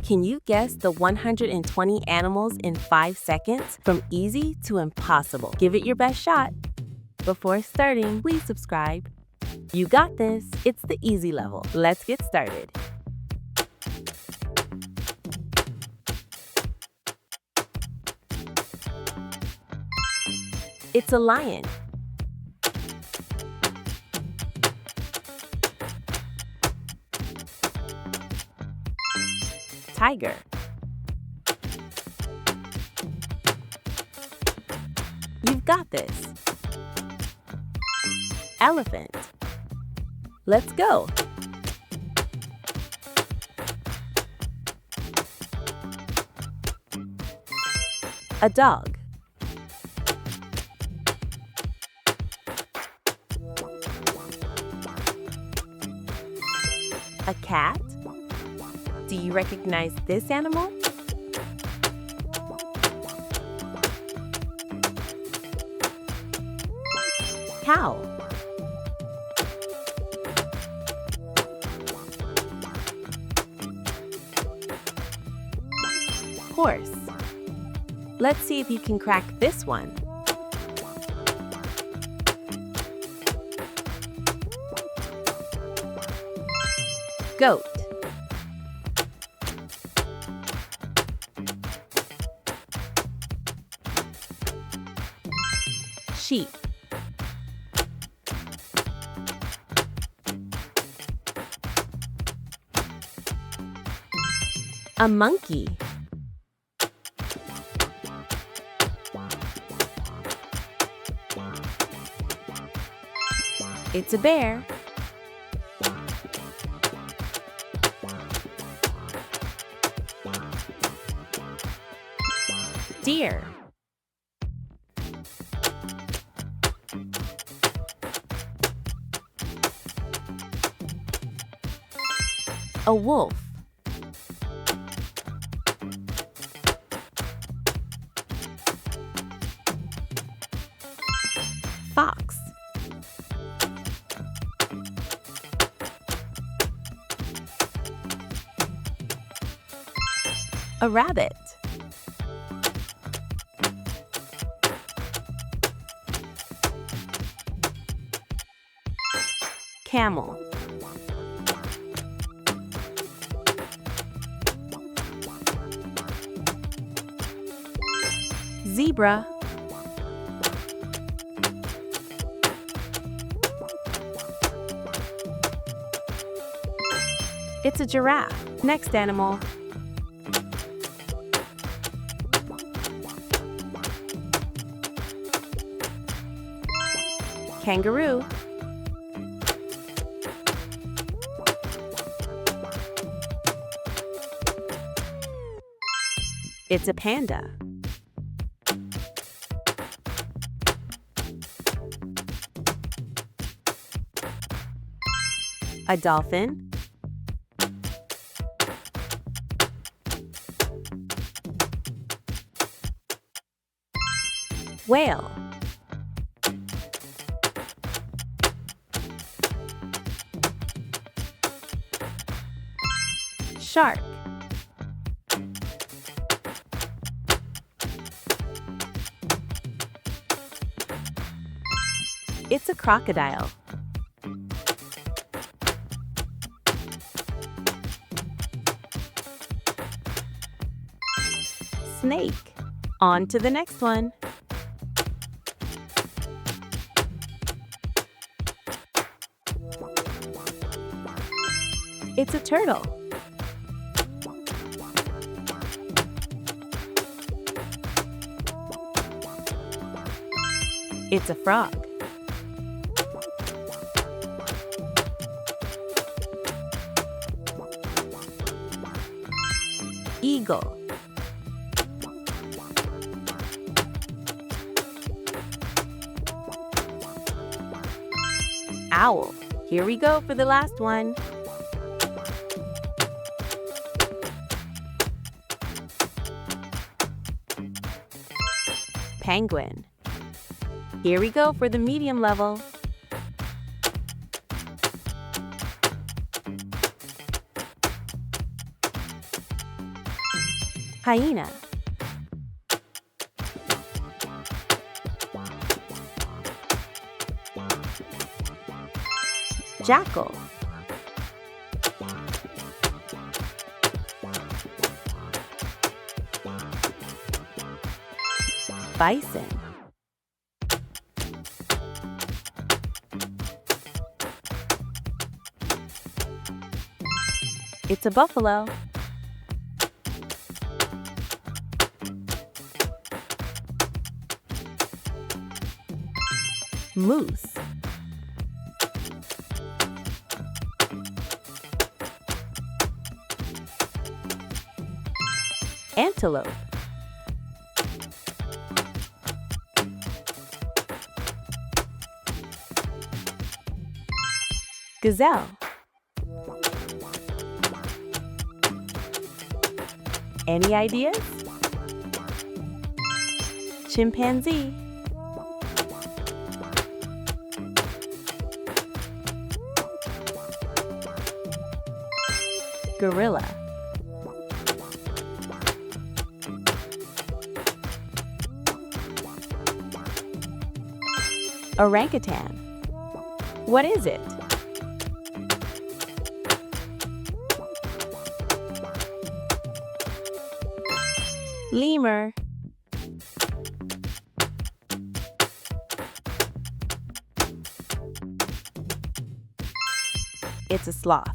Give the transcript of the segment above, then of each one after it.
Can you guess the 120 animals in 5 seconds? From easy to impossible. Give it your best shot. Before starting, please subscribe. You got this. It's the easy level. Let's get started. It's a lion. Tiger. You've got this. Elephant. Let's go. A dog. A cat? Do you recognize this animal? Cow. Horse. Let's see if you can crack this one. Goat. Sheep. A monkey. It's a bear. Deer. A wolf. Fox. A rabbit. Camel. Zebra. It's a giraffe. Next animal. Kangaroo. It's a panda. A dolphin. Whale. Shark. It's a crocodile. Snake. On to the next one. It's a turtle. It's a frog. Eagle. Owl. Here we go for the last one. Penguin. Here we go for the medium level. Hyena. Jackal. Bison. It's a buffalo. Moose. Antelope. Gazelle. Any ideas? Chimpanzee. Gorilla. Orangutan. What is it? Lemur. It's a sloth.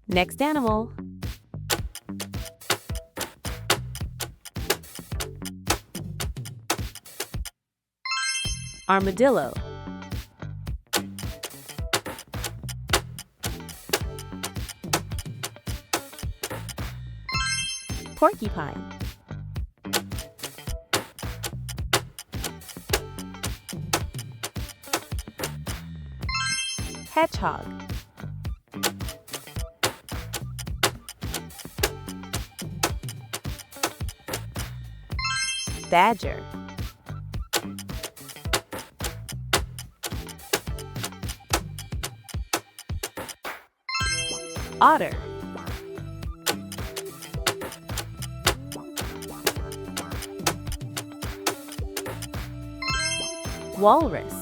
Next animal. Armadillo. Porcupine. Hedgehog. Badger. Otter. Walrus.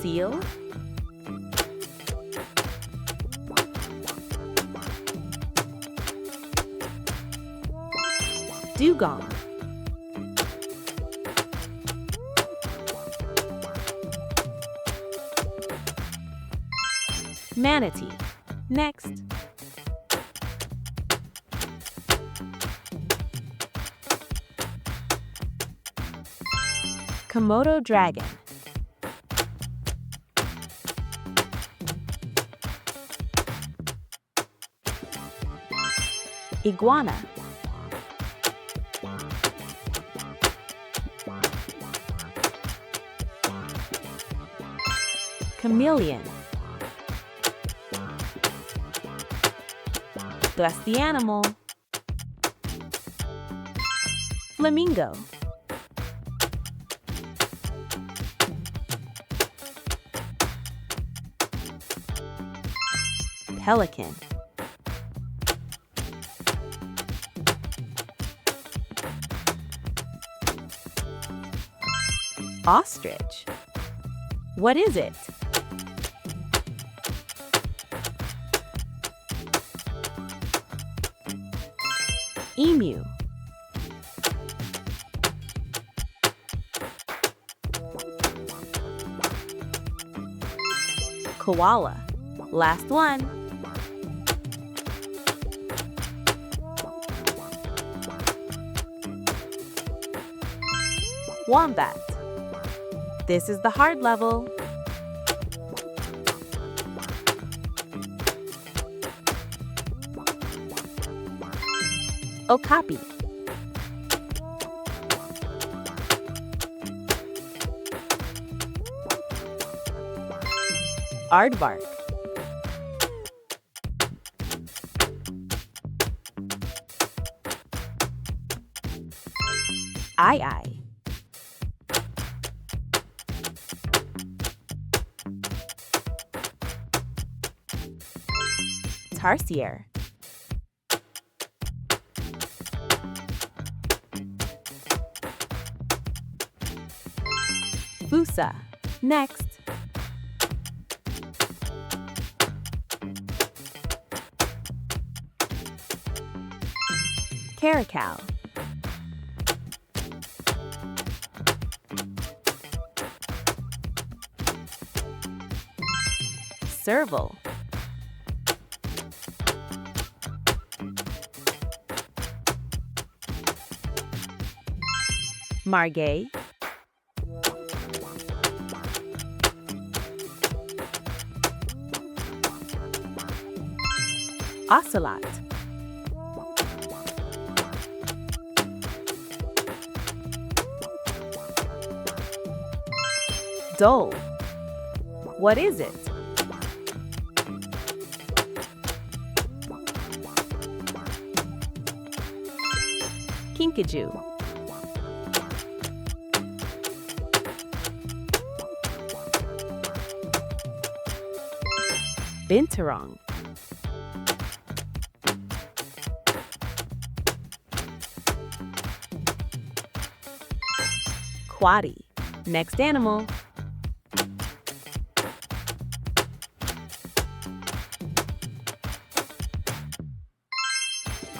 Seal. Dugong. Manatee. Next. Komodo dragon. Iguana. Chameleon. Bless the animal. Flamingo. Pelican. Ostrich. What is it? Emu. Koala. Last one. Wombat. This is the hard level. Okapi. Aardvark. Aye-aye. Tarsier. Fossa. Next. Caracal. Serval. Margay. Ocelot. Dole. What is it? Kinkajou. Binturong. Quaddy. Next animal.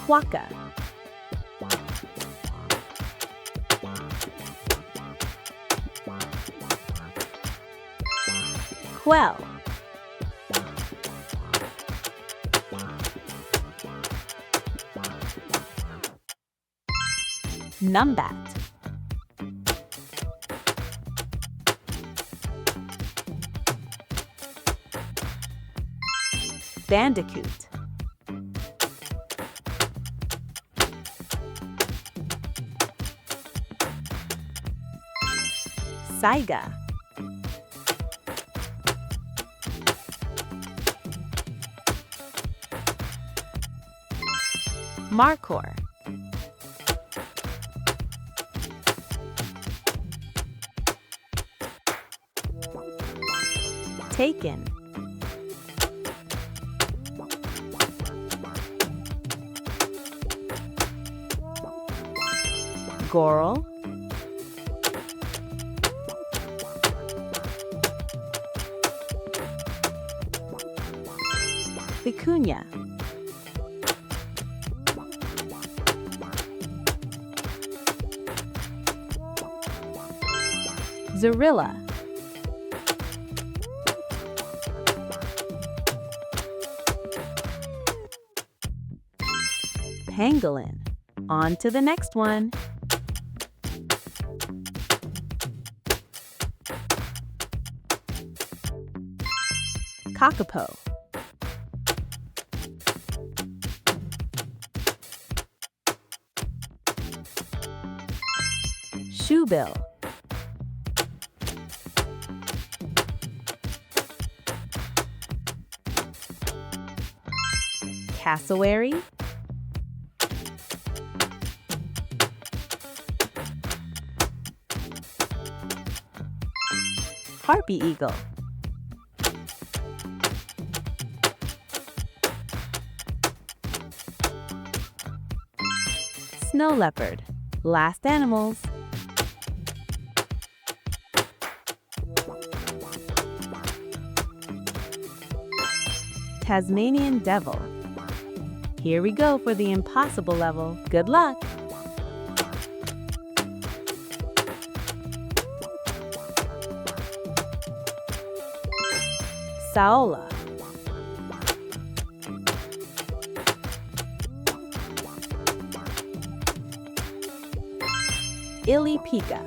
Quokka. Quail. Numbat. Bandicoot. Saiga. Markhor. Taken. Goral. Vicuña. Zorilla. Pangolin. On to the next one. Kakapo. Shoebill. Cassowary. Harpy eagle. Snow leopard. Last animals. Tasmanian devil. Here we go for the impossible level. Good luck! Saola. Ilipica.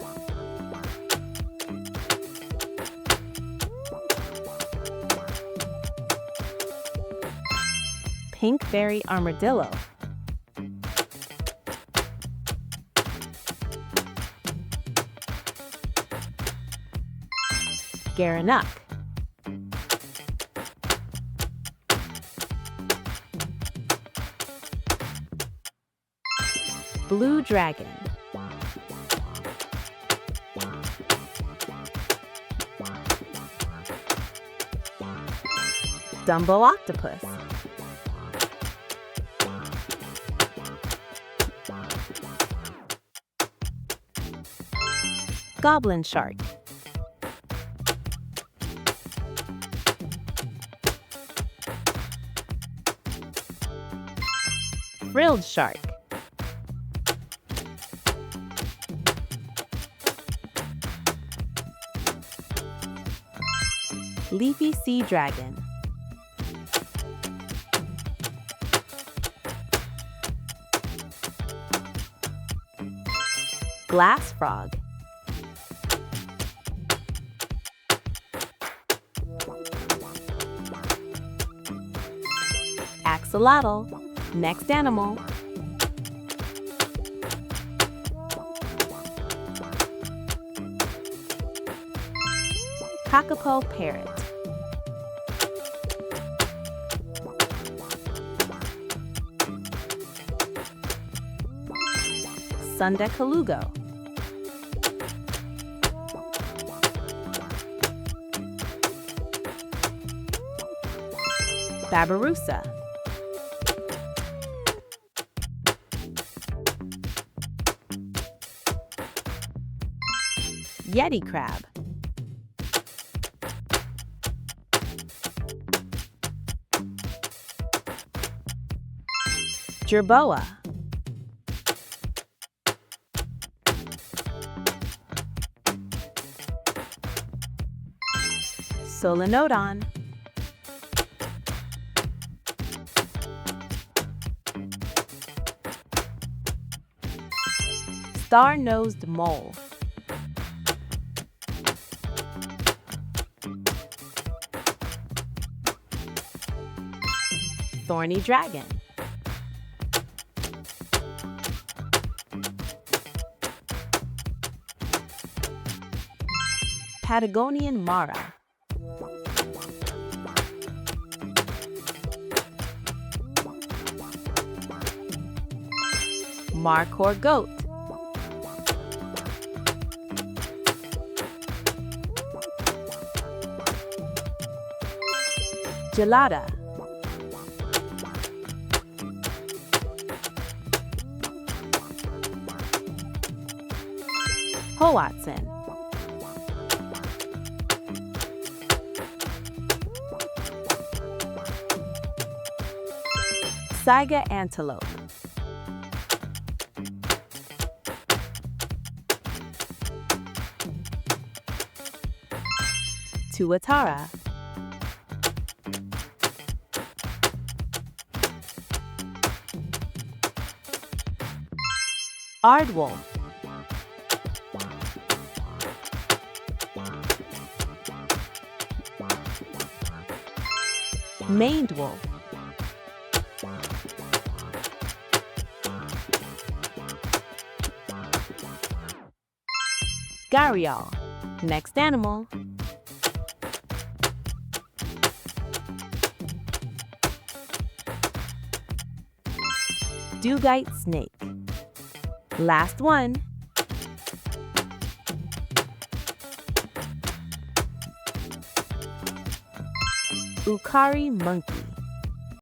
Pinkberry armadillo. Gerenuk. Blue dragon. Dumbo octopus. Goblin shark. Frilled shark. Leafy sea dragon. Glass frog. Axolotl. Next animal. Kakapo parrot. Sundakalugo. Babirusa. Yeti crab. Jerboa. Solenodon. Star-nosed mole. Thorny dragon. Patagonian mara. Markhor goat. Gelada. Hoatzin. Saiga antelope. Tuatara. Aardwolf. Maned wolf. Gharial. Next animal. Dugite snake. Last one. Ukari monkey.